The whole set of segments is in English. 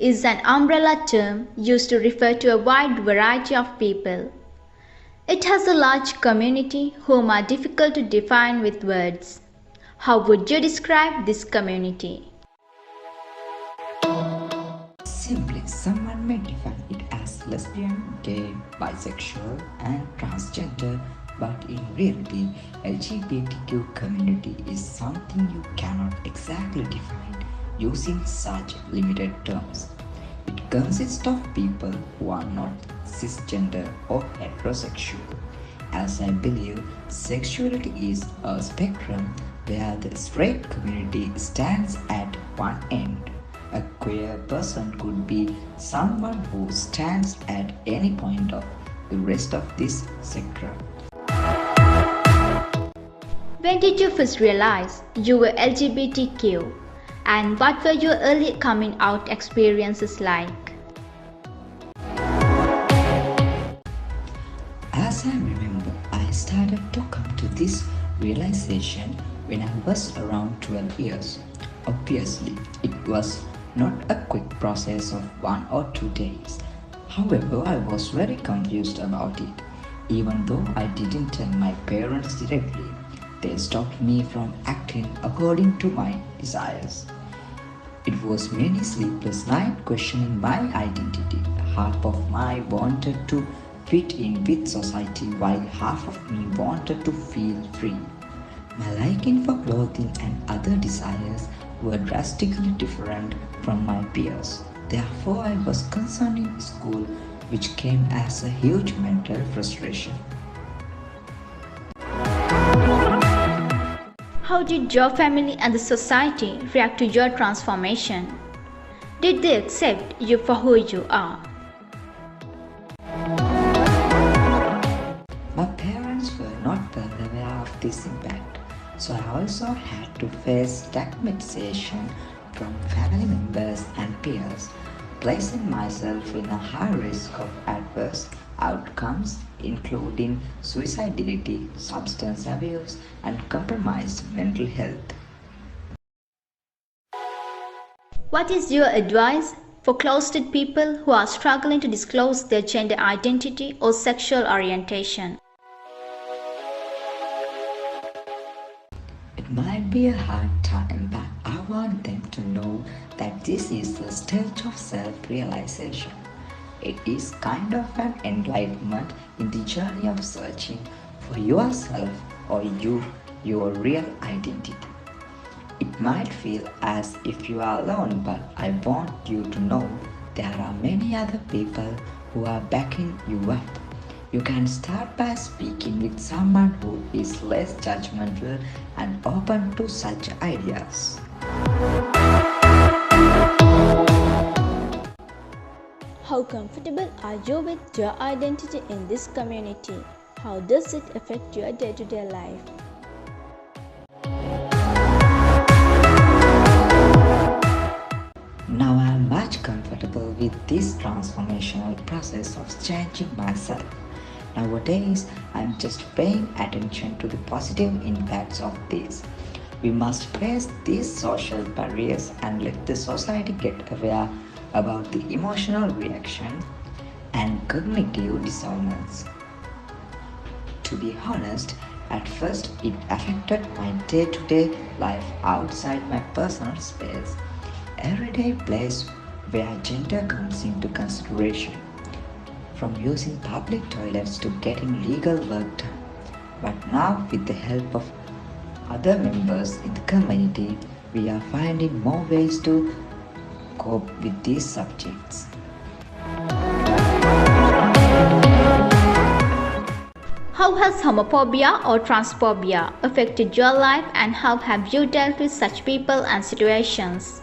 is an umbrella term used to refer to a wide variety of people. It has a large community whom are difficult to define with words. How would you describe this community? Simply, someone may define it as lesbian, gay, bisexual, and transgender, but in reality, LGBTQ community is something you cannot exactly define using such limited terms. It consists of people who are not cisgender or heterosexual, as I believe sexuality is a spectrum where the straight community stands at one end. A queer person could be someone who stands at any point of the rest of this spectrum. When did you first realize you were LGBTQ? And what were your early coming out experiences like? As I remember, I started to come to this realization when I was around 12 years. Obviously, it was not a quick process of 1 or 2 days. However, I was very confused about it. Even though I didn't tell my parents directly, they stopped me from acting according to my desires. It was many sleepless nights questioning my identity. Half of me wanted to fit in with society while half of me wanted to feel free. My liking for clothing and other desires were drastically different from my peers. Therefore, I was concerned in school, which came as a huge mental frustration. How did your family and the society react to your transformation? Did they accept you for who you are? My parents were not well aware of this impact, so I also had to face stigmatization from family members and peers, placing myself in a high risk of adverse outcomes including suicidality, substance abuse, and compromised mental health. What is your advice for closeted people who are struggling to disclose their gender identity or sexual orientation? It might be a hard time, but I want them to know that this is a stage of self-realization. It is kind of an enlightenment in the journey of searching for yourself or your real identity. It might feel as if you are alone, but I want you to know there are many other people who are backing you up. You can start by speaking with someone who is less judgmental and open to such ideas. How comfortable are you with your identity in this community? How does it affect your day-to-day life? Now I am much comfortable with this transformational process of changing myself. Nowadays, I am just paying attention to the positive impacts of this. We must face these social barriers and let the society get aware about the emotional reaction and cognitive dissonance. To be honest, at first it affected my day-to-day life outside my personal space, everyday place where gender comes into consideration, from using public toilets to getting legal work done. But now, with the help of other members in the community, we are finding more ways to cope with these subjects. How has homophobia or transphobia affected your life, and how have you dealt with such people and situations?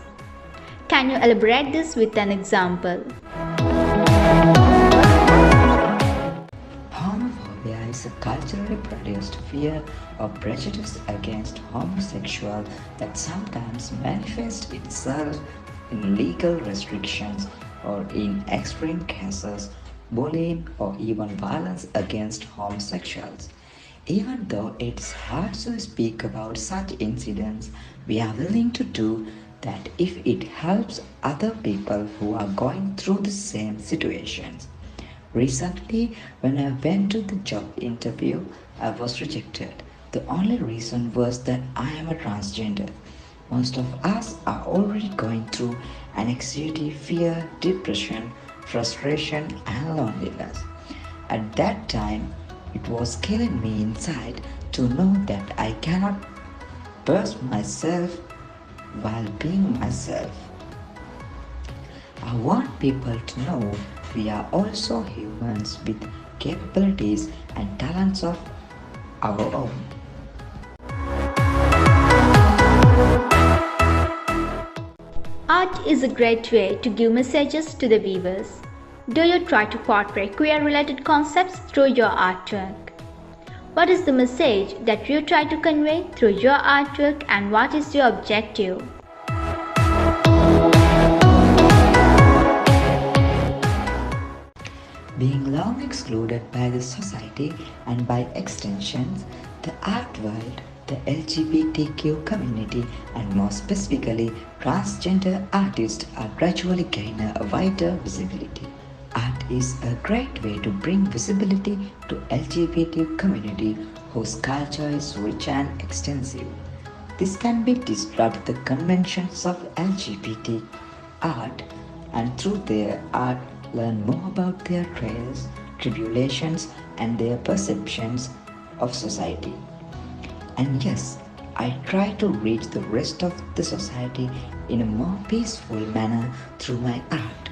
Can you elaborate this with an example? Homophobia is a culturally produced fear or prejudice against homosexuals that sometimes manifests itself in legal restrictions or, in extreme cases, bullying or even violence against homosexuals. Even though it's hard to speak about such incidents, we are willing to do that if it helps other people who are going through the same situations. Recently, when I went to the job interview, I was rejected. The only reason was that I am a transgender. Most of us are already going through anxiety, fear, depression, frustration, and loneliness. At that time, it was killing me inside to know that I cannot burst myself while being myself. I want people to know we are also humans with capabilities and talents of our own. Art is a great way to give messages to the viewers. Do you try to portray queer-related concepts through your artwork? What is the message that you try to convey through your artwork, and what is your objective? Being long excluded by the society and by extensions, the art world, the LGBTQ community, and more specifically transgender artists are gradually gaining a wider visibility. Art is a great way to bring visibility to LGBT community whose culture is rich and extensive. This can be disrupt the conventions of LGBT art, and through their art learn more about their trials, tribulations, and their perceptions of society. And yes, I try to reach the rest of the society in a more peaceful manner through my art.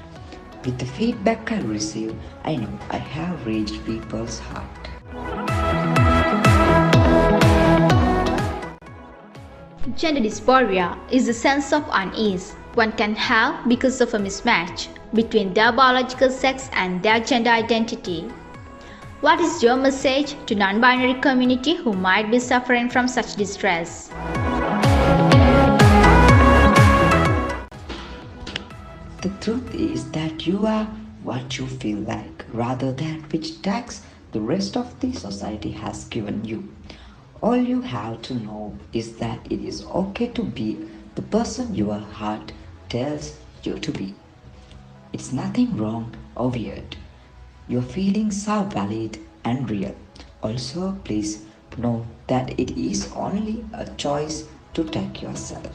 With the feedback I receive, I know I have reached people's heart. Gender dysphoria is a sense of unease one can have because of a mismatch between their biological sex and their gender identity. What is your message to non-binary community who might be suffering from such distress? The truth is that you are what you feel like rather than which tags the rest of the society has given you. All you have to know is that it is okay to be the person your heart tells you to be. It's nothing wrong or weird. Your feelings are valid and real. Also, please know that it is only a choice to take yourself.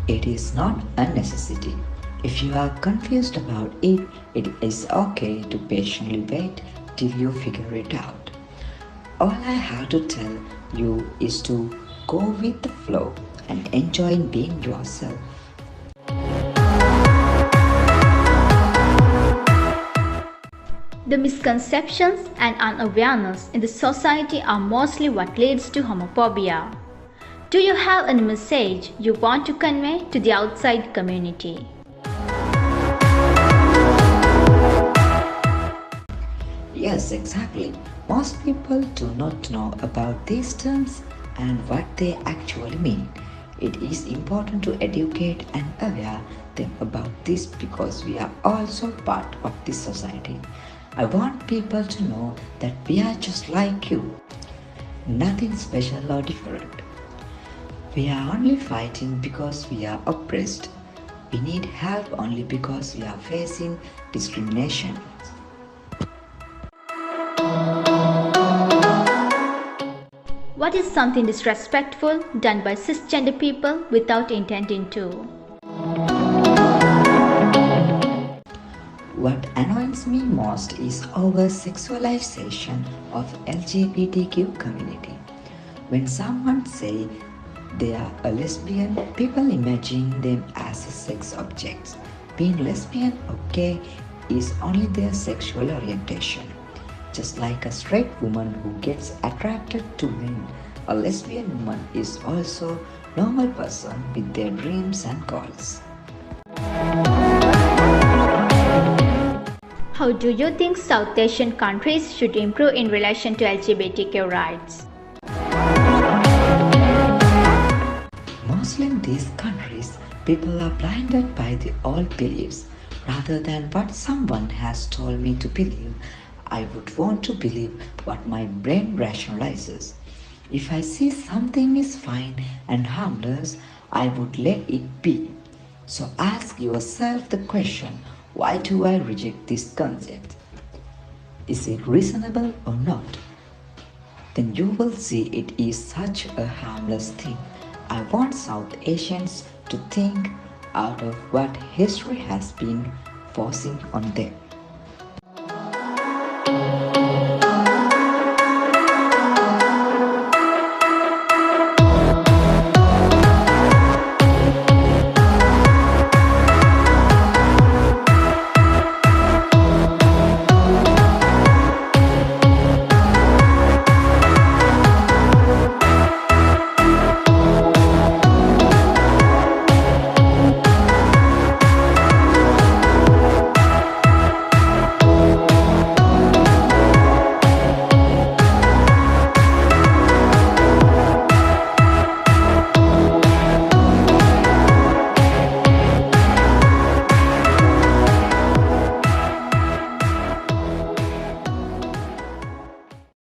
It is not a necessity. If you are confused about it, it is okay to patiently wait till you figure it out. All I have to tell you is to go with the flow and enjoy being yourself. The misconceptions and unawareness in the society are mostly what leads to homophobia. Do you have any message you want to convey to the outside community? Yes, exactly. Most people do not know about these terms and what they actually mean. It is important to educate and aware them about this because we are also part of this society. I want people to know that we are just like you. Nothing special or different. We are only fighting because we are oppressed. We need help only because we are facing discrimination. What is something disrespectful done by cisgender people without intending to? What annoys me most is over-sexualization of LGBTQ community. When someone say they are a lesbian, people imagine them as sex objects. Being lesbian, okay, is only their sexual orientation. Just like a straight woman who gets attracted to men, a lesbian woman is also a normal person with their dreams and goals. How do you think South Asian countries should improve in relation to LGBTQ rights? Mostly in these countries, people are blinded by the old beliefs. Rather than what someone has told me to believe, I would want to believe what my brain rationalizes. If I see something is fine and harmless, I would let it be. So ask yourself the question, why do I reject this concept? Is it reasonable or not? Then you will see it is such a harmless thing. I want South Asians to think out of what history has been forcing on them.